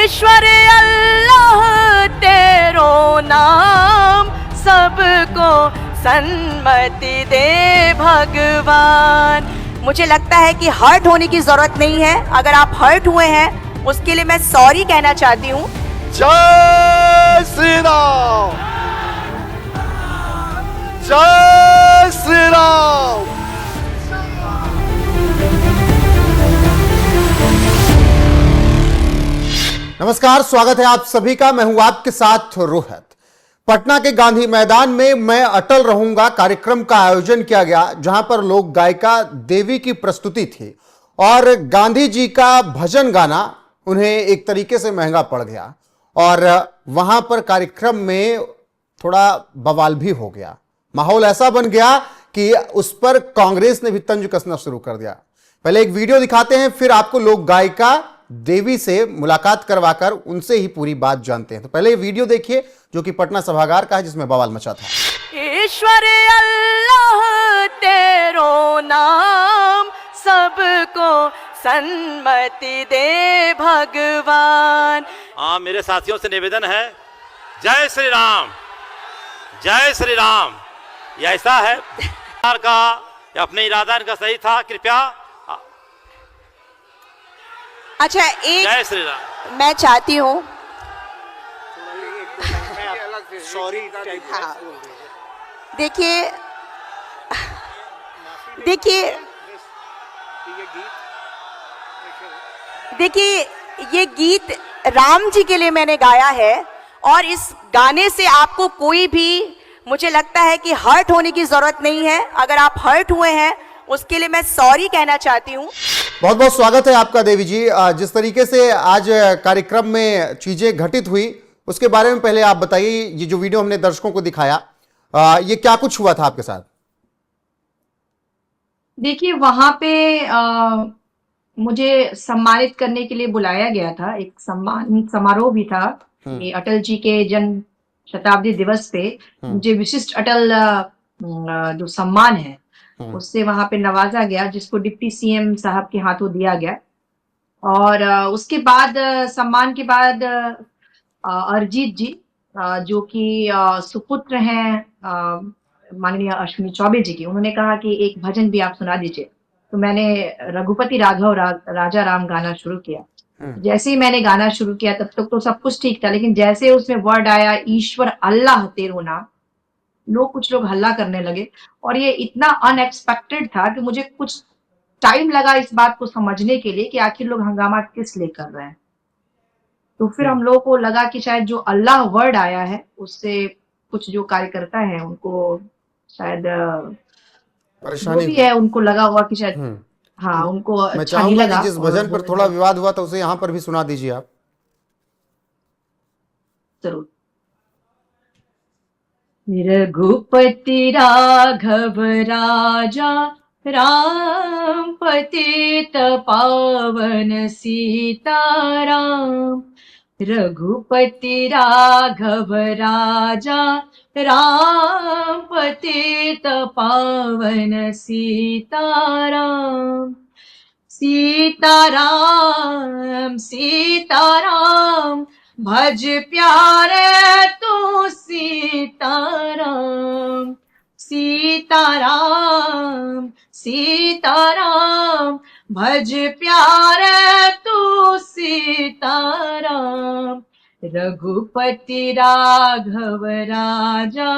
ईश्वर अल्लाह तेरो नाम, सबको सन्मति दे भगवान। मुझे लगता है कि हर्ट होने की जरूरत नहीं है। अगर आप हर्ट हुए हैं उसके लिए मैं सॉरी कहना चाहती हूँ। जय श्री राम, जय श्री राम। नमस्कार, स्वागत है आप सभी का। मैं हूं आपके साथ रोहित। पटना के गांधी मैदान में मैं अटल रहूंगा कार्यक्रम का आयोजन किया गया, जहां पर लोक गायिका देवी की प्रस्तुति थी और गांधी जी का भजन गाना उन्हें एक तरीके से महंगा पड़ गया और वहां पर कार्यक्रम में थोड़ा बवाल भी हो गया। माहौल ऐसा बन गया कि उस पर कांग्रेस ने भी तंज कसना शुरू कर दिया। पहले एक वीडियो दिखाते हैं, फिर आपको लोक गायिका देवी से मुलाकात करवाकर उनसे ही पूरी बात जानते हैं। तो पहले ये वीडियो देखिए जो कि पटना सभागार का है, जिसमें बवाल मचा था। ईश्वर अल्लाह तेरो नाम, सबको सन्मति दे भगवान। मेरे साथियों से निवेदन है, जय श्री राम, जय श्री राम। यह ऐसा है का या अपने इरादा इनका सही था, कृपया। अच्छा, एक जय श्री राम। मैं चाहती हूँ, हाँ, देखिए ये गीत राम जी के लिए मैंने गाया है और इस गाने से आपको कोई भी, मुझे लगता है कि हर्ट होने की जरूरत नहीं है। अगर आप हर्ट हुए हैं उसके लिए मैं सॉरी कहना चाहती हूँ। बहुत बहुत स्वागत है आपका देवी जी। जिस तरीके से आज कार्यक्रम में चीजें घटित हुई उसके बारे में पहले आप बताइए। ये जो वीडियो हमने दर्शकों को दिखाया, ये क्या कुछ हुआ था आपके साथ? देखिए, वहां पे मुझे सम्मानित करने के लिए बुलाया गया था। एक सम्मान समारोह भी था कि अटल जी के जन्म शताब्दी दिवस पे मुझे विशिष्ट अटल जो सम्मान है उससे वहां पे नवाजा गया, जिसको डिप्टी सीएम साहब के हाथों दिया गया। और उसके बाद सम्मान के बाद अरिजीत जी, जो कि सुपुत्र हैं माननीय अश्विनी चौबे जी की, उन्होंने कहा कि एक भजन भी आप सुना दीजिए। तो मैंने रघुपति राघव राजा राम गाना शुरू किया। जैसे ही मैंने गाना शुरू किया तब तक तो सब कुछ ठीक था, लेकिन जैसे उसमें वर्ड आया ईश्वर अल्लाह तेरो नाम, कुछ लोग हल्ला करने लगे। और ये इतना अनएक्सपेक्टेड था कि मुझे कुछ टाइम लगा इस बात को समझने के लिए कि आखिर लोग हंगामा किस लिए कर रहे हैं। तो फिर हम लोगों को लगा कि शायद जो अल्लाह वर्ड आया है उससे कुछ जो कार्यकर्ता है उनको शायद परेशानी भी है, उनको लगा हुआ कि शायद हाँ उनको अच्छा नहीं लगा। जिस भजन पर थोड़ा विवाद हुआ था उसे यहाँ पर भी सुना दीजिए आप। जरूर। रघुपति राघव राजा राम, पतित पावन सीताराम। रघुपति राघव राजा राम, पतित पावन सीताराम। सीताराम सीताराम, भज प्यारे तू सीताराम। सीताराम सीताराम, भज प्यारे तू सीताराम। रघुपति राघव राजा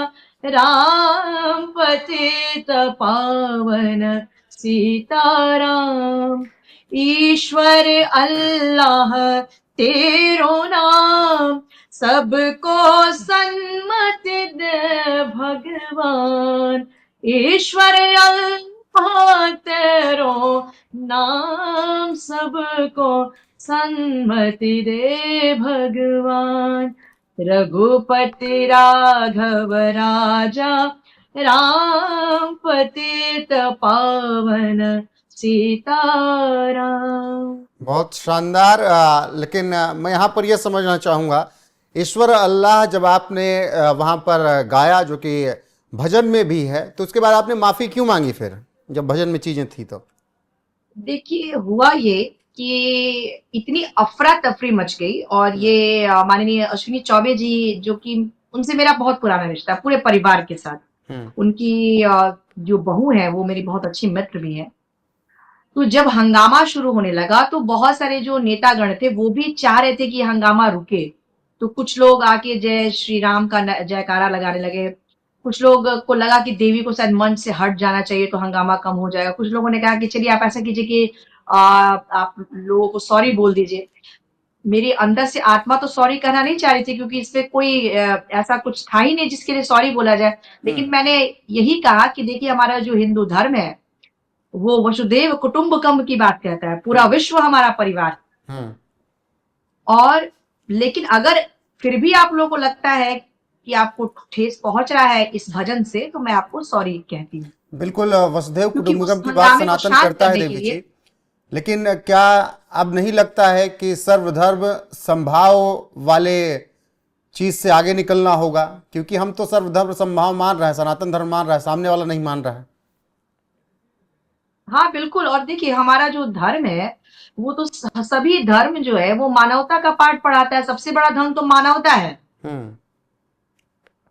राम, पतित पावन सीताराम। ईश्वर अल्लाह तेरो नाम, सबको सन्मति दे भगवान। ईश्वर अल्लाह तेरो नाम, सबको सन्मति दे भगवान। रघुपति राघव राजा राम, पतित पावन सीताराम। बहुत शानदार। लेकिन मैं यहाँ पर यह समझना चाहूँगा, ईश्वर अल्लाह जब आपने वहाँ पर गाया, जो कि भजन में भी है, तो उसके बाद आपने माफ़ी क्यों मांगी फिर, जब भजन में चीज़ें थी तो? देखिए, हुआ ये कि इतनी अफरा तफरी मच गई। और ये माननीय अश्विनी चौबे जी, जो कि उनसे मेरा बहुत पुराना रिश्ता है, पूरे परिवार के साथ। उनकी जो बहू है वो मेरी बहुत अच्छी मित्र भी है। तो जब हंगामा शुरू होने लगा तो बहुत सारे जो नेतागण थे वो भी चाह रहे थे कि हंगामा रुके। तो कुछ लोग आके जय श्री राम का जयकारा लगाने लगे। कुछ लोग को लगा कि देवी को शायद मंच से हट जाना चाहिए तो हंगामा कम हो जाएगा। कुछ लोगों ने कहा कि चलिए आप ऐसा कीजिए कि आप लोगों को सॉरी बोल दीजिए। मेरी अंदर से आत्मा तो सॉरी कहना नहीं चाह रही थी, क्योंकि इसमें कोई ऐसा कुछ था ही नहीं जिसके लिए सॉरी बोला जाए। लेकिन मैंने यही कहा कि देखिए, हमारा जो हिंदू धर्म है वो वसुदेव कुटुंबकम की बात कहता है, पूरा विश्व हमारा परिवार। और लेकिन अगर फिर भी आप लोगों को लगता है कि आपको ठेस पहुंच रहा है इस भजन से, तो मैं आपको सॉरी कहती हूँ। बिल्कुल, वसुधैव क्योंकि कुटुंबकम उस की बात हंगामे को सनातन शांत करता है करने के देवी लिए- जी, लेकिन क्या अब नहीं लगता है कि सर्वधर्म संभाव वाले चीज से आगे निकलना होगा? क्योंकि हम तो सर्वधर्म संभाव मान रहे हैं, सनातन धर्म मान रहा है, सामने वाला नहीं मान रहा है। हाँ बिल्कुल। और देखिए, हमारा जो धर्म है वो तो सभी धर्म जो है वो मानवता का पाठ पढ़ाता है। सबसे बड़ा धर्म तो मानवता है।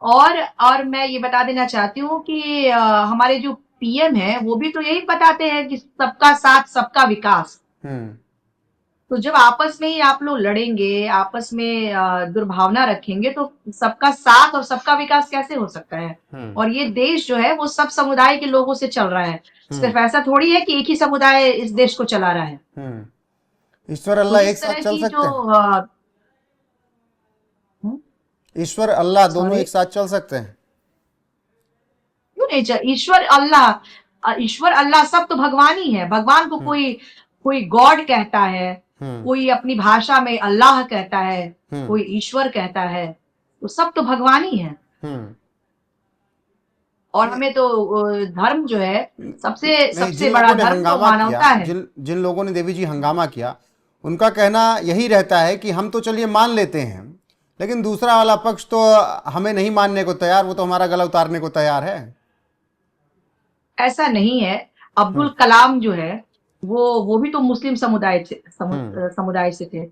और मैं ये बता देना चाहती हूँ कि हमारे जो पीएम है वो भी तो यही बताते हैं कि सबका साथ सबका विकास। तो जब आपस में ही आप लोग लड़ेंगे, आपस में दुर्भावना रखेंगे, तो सबका साथ और सबका विकास कैसे हो सकता है? और ये देश जो है वो सब समुदाय के लोगों से चल रहा है। सिर्फ ऐसा थोड़ी है कि एक ही समुदाय इस देश को चला रहा है। ईश्वर तो अल्लाह इस एक साथ तरह चल की सकते जो हैं? ईश्वर अल्लाह दोनों Sorry? एक साथ चल सकते हैं? क्यों नहीं ईश्वर अल्लाह सब तो भगवान ही है। भगवान को कोई गॉड कहता है, कोई अपनी भाषा में अल्लाह कहता है, कोई ईश्वर कहता है, तो सब तो भगवान ही है। और हमें तो धर्म जो है सबसे जिन बड़ा लोगों ने धर्म तो हंगामा मानवता किया, है। जिन लोगों ने देवी जी हंगामा किया, उनका कहना यही रहता है कि हम तो चलिए मान लेते हैं, लेकिन दूसरा वाला पक्ष तो हमें नहीं मानने को तैयार, वो तो हमारा गला उतारने को तैयार है। ऐसा नहीं है। अब्दुल कलाम जो है वो भी तो मुस्लिम समुदाय से थे।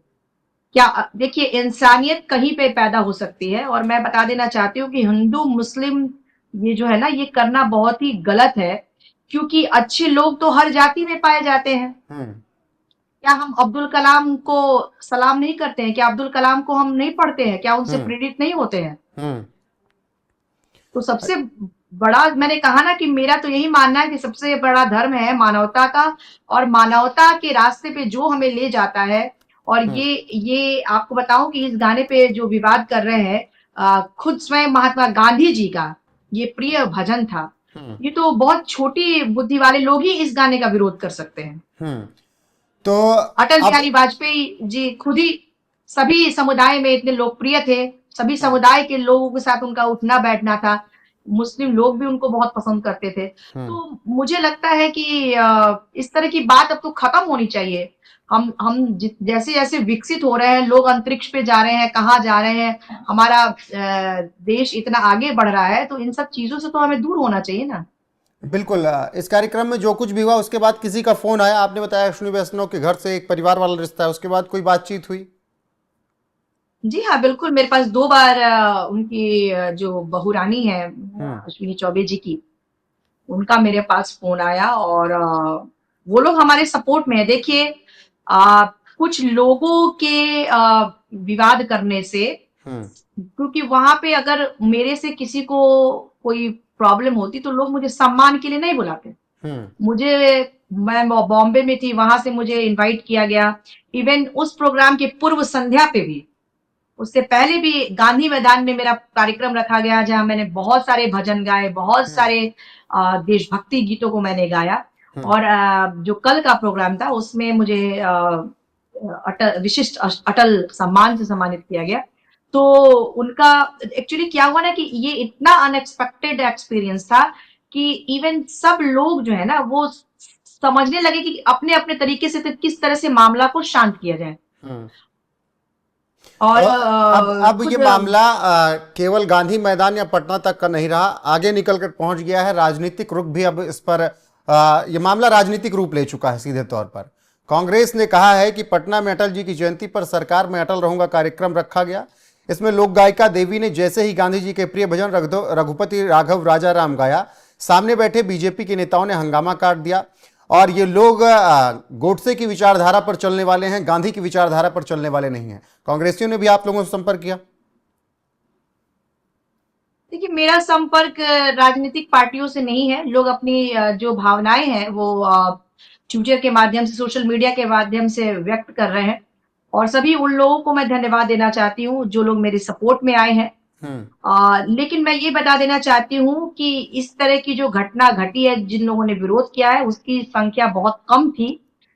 क्या देखिए, इंसानियत कहीं पे पैदा हो सकती है। और मैं बता देना चाहती हूँ कि हिंदू मुस्लिम ये जो है ना, ये करना बहुत ही गलत है, क्योंकि अच्छे लोग तो हर जाति में पाए जाते हैं। क्या हम अब्दुल कलाम को सलाम नहीं करते हैं? क्या अब्दुल कलाम को हम नहीं पढ़ते हैं? क्या उनसे प्रेरित नहीं होते हैं? तो सबसे बड़ा, मैंने कहा ना कि मेरा तो यही मानना है कि सबसे बड़ा धर्म है मानवता का, और मानवता के रास्ते पे जो हमें ले जाता है। और ये आपको बताऊं कि इस गाने पे जो विवाद कर रहे हैं, खुद स्वयं महात्मा गांधी जी का ये प्रिय भजन था। ये तो बहुत छोटी बुद्धि वाले लोग ही इस गाने का विरोध कर सकते हैं। तो अटल बिहारी वाजपेयी जी खुद ही सभी समुदाय में इतने लोकप्रिय थे, सभी समुदाय के लोगों के साथ उनका उठना बैठना था। मुस्लिम लोग भी उनको बहुत पसंद करते थे। तो मुझे लगता है कि इस तरह की बात अब तो खत्म होनी चाहिए। हम जैसे जैसे विकसित हो रहे हैं, लोग अंतरिक्ष पे जा रहे हैं, कहाँ जा रहे हैं, हमारा देश इतना आगे बढ़ रहा है, तो इन सब चीजों से तो हमें दूर होना चाहिए ना। बिल्कुल। इस कार्यक्रम में जो कुछ भी हुआ उसके बाद किसी का फोन आया, आपने बताया अश्विनी वैष्णव के घर से एक परिवार वाला रिश्ता है, उसके बाद कोई बातचीत हुई? जी हाँ बिल्कुल। मेरे पास 2 बार उनकी जो बहू रानी है अश्विनी चौबे जी की, उनका मेरे पास फोन आया। और वो लोग हमारे सपोर्ट में है। देखिए, कुछ लोगों के विवाद करने से, क्योंकि वहां पे अगर मेरे से किसी को कोई प्रॉब्लम होती तो लोग मुझे सम्मान के लिए नहीं बुलाते। मैं बॉम्बे में थी, वहां से मुझे इनवाइट किया गया। इवन उस प्रोग्राम के पूर्व संध्या पे भी, उससे पहले भी गांधी मैदान में मेरा कार्यक्रम रखा गया, जहां मैंने बहुत सारे भजन गाए, बहुत सारे देशभक्ति गीतों को मैंने गाया। और जो कल का प्रोग्राम था उसमें मुझे विशिष्ट अटल सम्मान से सम्मानित किया गया। तो उनका एक्चुअली क्या हुआ ना कि ये इतना अनएक्सपेक्टेड एक्सपीरियंस था कि इवन सब लोग जो है ना वो समझने लगे कि अपने अपने तरीके से किस तरह से मामला को शांत किया जाए। और अब ये मामला केवल गांधी मैदान या पटना तक का नहीं रहा, आगे निकल कर पहुंच गया है। राजनीतिक रुख भी अब इस पर ये मामला राजनीतिक रूप ले चुका है सीधे तौर पर। कांग्रेस ने कहा है कि पटना में अटल जी की जयंती पर सरकार में अटल रहूंगा कार्यक्रम रखा गया। इसमें लोक गायिका देवी ने जैसे ही गांधी जी के प्रिय भजन रघुपति राघव राजा राम गाया, सामने बैठे बीजेपी के नेताओं ने हंगामा काट दिया। और ये लोग गोडसे की विचारधारा पर चलने वाले हैं, गांधी की विचारधारा पर चलने वाले नहीं हैं। कांग्रेसियों ने भी आप लोगों से संपर्क किया? देखिए, मेरा संपर्क राजनीतिक पार्टियों से नहीं है। लोग अपनी जो भावनाएं हैं वो ट्विटर के माध्यम से, सोशल मीडिया के माध्यम से व्यक्त कर रहे हैं, और सभी उन लोगों को मैं धन्यवाद देना चाहती हूँ जो लोग मेरे सपोर्ट में आए हैं। लेकिन मैं ये बता देना चाहती हूँ कि इस तरह की जो घटना घटी है, जिन लोगों ने विरोध किया है, उसकी संख्या बहुत कम थी।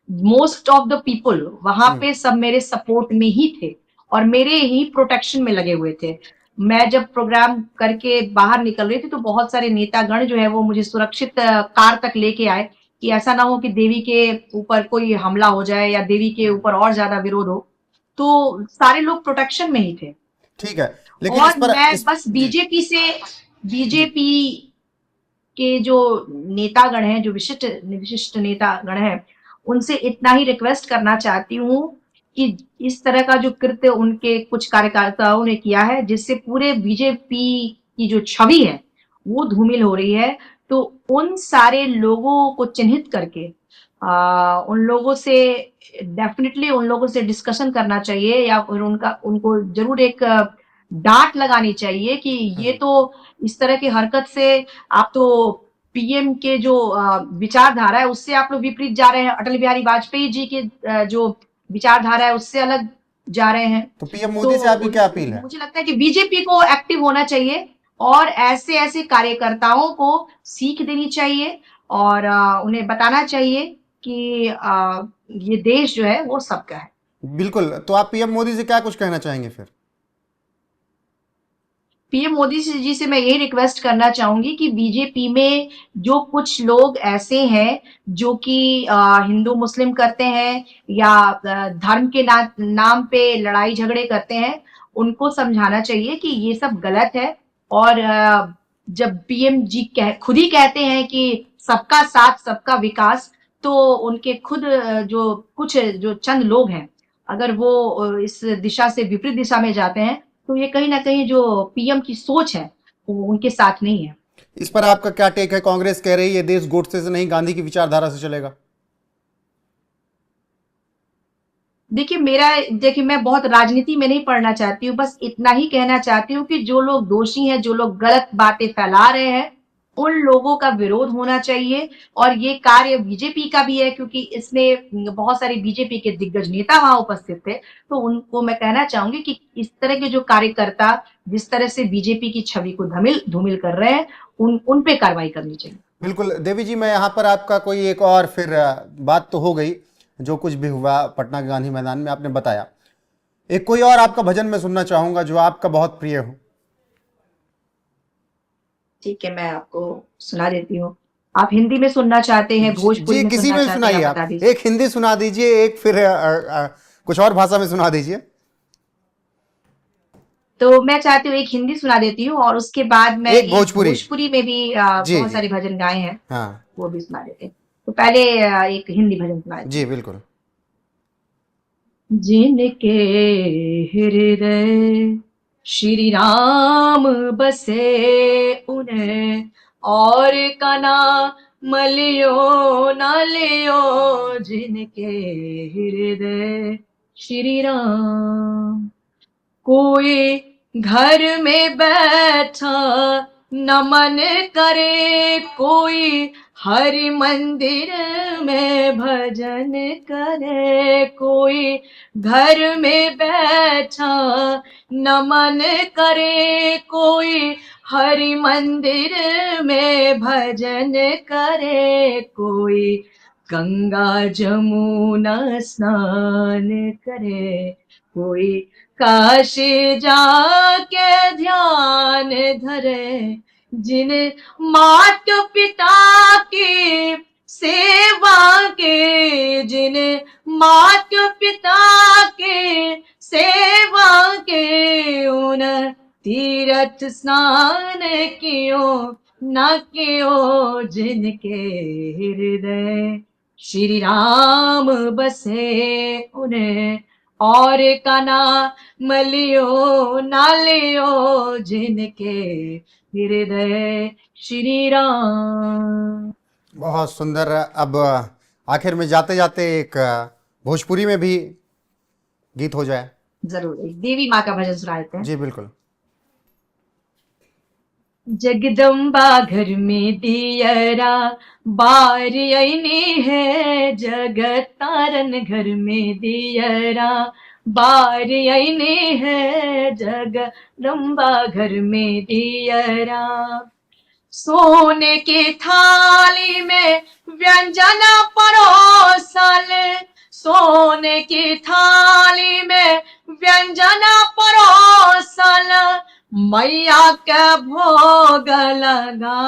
मोस्ट ऑफ द पीपल वहां पे सब मेरे सपोर्ट में ही थे और मेरे ही प्रोटेक्शन में लगे हुए थे। मैं जब प्रोग्राम करके बाहर निकल रही थी तो बहुत सारे नेतागण जो है वो मुझे सुरक्षित कार तक लेके आए कि ऐसा ना हो कि देवी के ऊपर कोई हमला हो जाए या देवी के ऊपर और ज्यादा विरोध हो। तो सारे लोग प्रोटेक्शन में ही थे। ठीक है, लेकिन और इस पर मैं बस बीजेपी के जो नेतागण हैं, जो विशिष्ट नेतागण हैं, उनसे इतना ही रिक्वेस्ट करना चाहती हूँ कि इस तरह का जो कृत्य उनके कुछ कार्यकर्ताओं ने किया है, जिससे पूरे बीजेपी की जो छवि है वो धूमिल हो रही है, तो उन सारे लोगों को चिन्हित करके उन लोगों से डेफिनेटली उन लोगों से डिस्कशन करना चाहिए, या फिर उनको जरूर एक डांट लगानी चाहिए कि ये तो इस तरह की हरकत से आप तो पीएम के जो विचारधारा है उससे आप लोग विपरीत जा रहे हैं। अटल बिहारी वाजपेयी जी के जो विचारधारा है उससे अलग जा रहे हैं। तो पीएम मोदी से आपकी क्या अपील है? मुझे लगता है कि बीजेपी को एक्टिव होना चाहिए और ऐसे कार्यकर्ताओं को सीख देनी चाहिए और उन्हें बताना चाहिए कि ये देश जो है वो सबका है। बिल्कुल, तो आप पीएम मोदी से क्या कुछ कहना चाहेंगे फिर? पीएम मोदी जी से मैं यही रिक्वेस्ट करना चाहूंगी कि बीजेपी में जो कुछ लोग ऐसे हैं जो कि हिंदू मुस्लिम करते हैं या धर्म के नाम पे लड़ाई झगड़े करते हैं, उनको समझाना चाहिए कि ये सब गलत है। और जब पीएम जी खुद ही कहते हैं कि सबका साथ सबका विकास, तो उनके खुद जो चंद लोग हैं, अगर वो इस दिशा से विपरीत दिशा में जाते हैं तो ये कहीं ना कहीं जो पीएम की सोच है वो उनके साथ नहीं है। इस पर आपका क्या टेक है? कांग्रेस कह रही है देश गोडसे से नहीं गांधी की विचारधारा से चलेगा। देखिए मैं बहुत राजनीति में नहीं पढ़ना चाहती हूँ, बस इतना ही कहना चाहती हूँ कि जो लोग दोषी हैं, जो लोग गलत बातें फैला रहे हैं, उन लोगों का विरोध होना चाहिए। और ये कार्य बीजेपी का भी है, क्योंकि इसमें बहुत सारे बीजेपी के दिग्गज नेता वहां उपस्थित थे। तो उनको मैं कहना चाहूंगी कि इस तरह के जो कार्यकर्ता जिस तरह से बीजेपी की छवि को धूमिल कर रहे हैं, उन पे कार्रवाई करनी चाहिए। बिल्कुल देवी जी, मैं यहाँ पर आपका कोई एक और फिर बात तो हो गई, जो कुछ भी हुआ पटना के गांधी मैदान में आपने बताया। एक कोई और आपका भजन मैं सुनना चाहूंगा जो आपका बहुत प्रिय हो। ठीक है, मैं आपको सुना देती हूँ। आप हिंदी में सुनना चाहते हैं, भोजपुरी जी, में किसी सुनना में चाहते सुनाइए हैं, आप। बता दीजिए। एक हिंदी सुना दीजिए, एक फिर कुछ और भाषा में सुना दीजिए। तो मैं चाहती हूँ एक हिंदी सुना देती हूँ और उसके बाद मैं एक भोजपुरी में भी जी, बहुत जी। सारे भजन गाए हैं, हाँ वो भी सुना देते हैं। तो पहले एक हिंदी भजन सुना देते जी, बिल्कुल। जिनके हृदय श्री राम बसे, उन्हें और का नाम लियो न लियो। जिनके हृदय श्री राम, कोई घर में बैठा नमन करे, कोई हरि मंदिर में भजन करे, कोई घर में बैठा नमन करे, कोई हरि मंदिर में भजन करे, कोई गंगा जमुना स्नान करे, कोई काशी जाके ध्यान धरे। जिन मात पिता की सेवा के, जिन मात पिता के सेवा के, उन तीर्थ स्नान कियो न कियो। जिनके हृदय श्री राम बसे उन्हें और का नाम लियो ना लियो जिनके हृदय श्री राम। बहुत सुंदर। अब आखिर में जाते जाते एक भोजपुरी में भी गीत हो जाए। जरूर एक देवी माँ का भजन सुना देते हैं। जी बिल्कुल। जगदम्बा घर में दियरा बार आईनी है, जगत तारन घर में दियरा बार आईनी है, जगदम्बा घर में दियरा। सोने की थाली में व्यंजन परोसल, सोने की थाली में व्यंजन परोसल, मैया के भोग लगा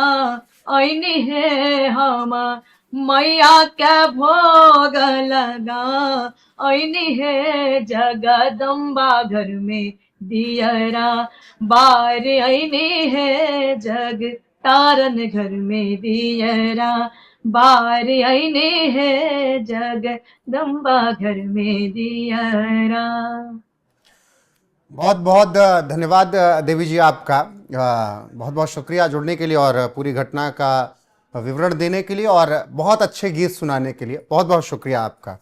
ऐनी है हम, मैया के भोग लगा ऐनी है, जगदम्बा घर में दियरा बार ऐनी है, जग तारन घर में दियरा बार ऐने है, जगदम्बा घर में दियरा। बहुत बहुत धन्यवाद देवी जी आपका। बहुत बहुत शुक्रिया जुड़ने के लिए और पूरी घटना का विवरण देने के लिए और बहुत अच्छे गीत सुनाने के लिए। बहुत बहुत शुक्रिया आपका।